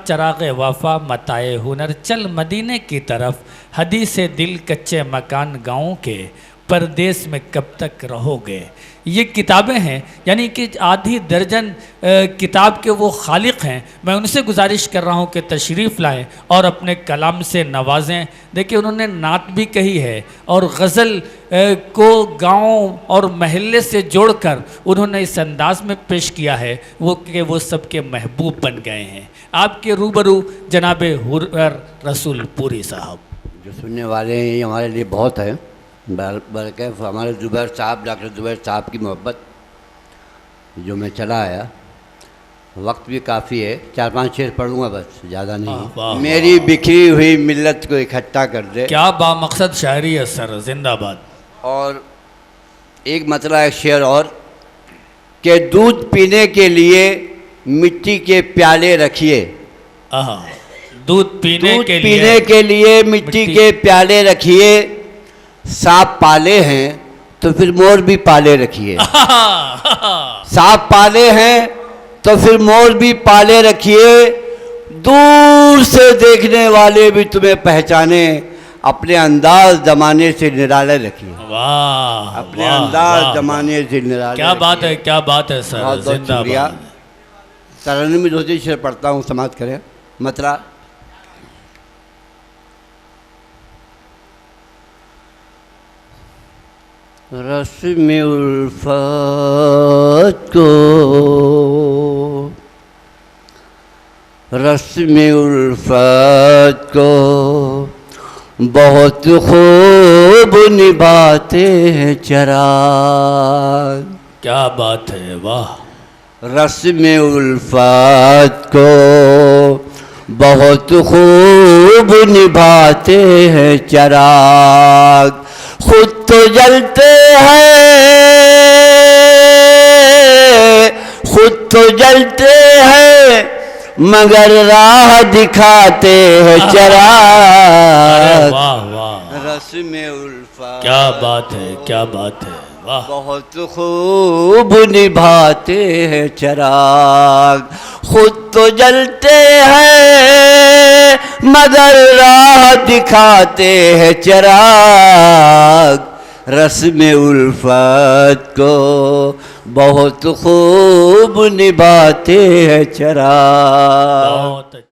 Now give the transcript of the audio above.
चराग़ वफ़ा मताए हुनर, चल मदीने की तरफ, हदीस दिल कच्चे मकान गाँव के, परदेस में कब तक रहोगे। ये किताबें हैं, यानी कि आधी दर्जन किताब के वो खालिक हैं। मैं उनसे गुजारिश कर रहा हूँ कि तशरीफ़ लाएं और अपने कलाम से नवाजें। देखिए, उन्होंने नात भी कही है और गज़ल को गाँव और महल्ले से जोड़कर उन्होंने इस अंदाज में पेश किया है वो कि वो सबके महबूब बन गए हैं। आपके रूबरू जनाब हुर्र रसूल पूरी साहब। जो सुनने वाले हैं ये हमारे लिए बहुत है, बल्कि हमारे ज़ुबैर साहब, डॉक्टर ज़ुबैर साहब की मोहब्बत जो मैं चला आया। वक्त भी काफ़ी है, 4-5 शेर पढ़ूँगा बस, ज़्यादा नहीं। मेरी बिखरी हुई मिल्लत को इकट्ठा कर दे। क्या बामकसद शायरी है सर, जिंदाबाद। और एक मतलब एक शेर और कि दूध पीने के लिए मिट्टी के प्याले रखिए। दूध पीने के लिए मिट्टी के प्याले रखिए। सांप पाले हैं तो फिर मोर भी पाले रखिए। सांप पाले हैं तो फिर मोर भी पाले रखिए। दूर से देखने वाले भी तुम्हें पहचाने, अपने अंदाज जमाने से निराले रखिए। वाह, अपने अंदाज जमाने से निराले। क्या बात है, क्या बात है सर, बहुत बहुत शुक्रिया। तरन्नुम में 2-3 शेर पढ़ता हूँ, समाप्त करें। मतलब रस्म उल्फत को, रस्म उल्फत को बहुत खूब निभाते हैं चिराग। क्या बात है, वाह। रस्म उल्फत को बहुत खूब निभाते हैं चिराग। खुद तो जलते हैं, खुद तो जलते हैं, मगर राह दिखाते हैं चिराग। वाह वाह, रस्म उल्फत। क्या बात है, क्या बात है, वाह। बहुत खूब निभाते हैं चिराग। खुद तो जलते हैं मगर राह दिखाते हैं चिराग। रस्म उल्फत को बहुत खूब निभाते हैं चिराग।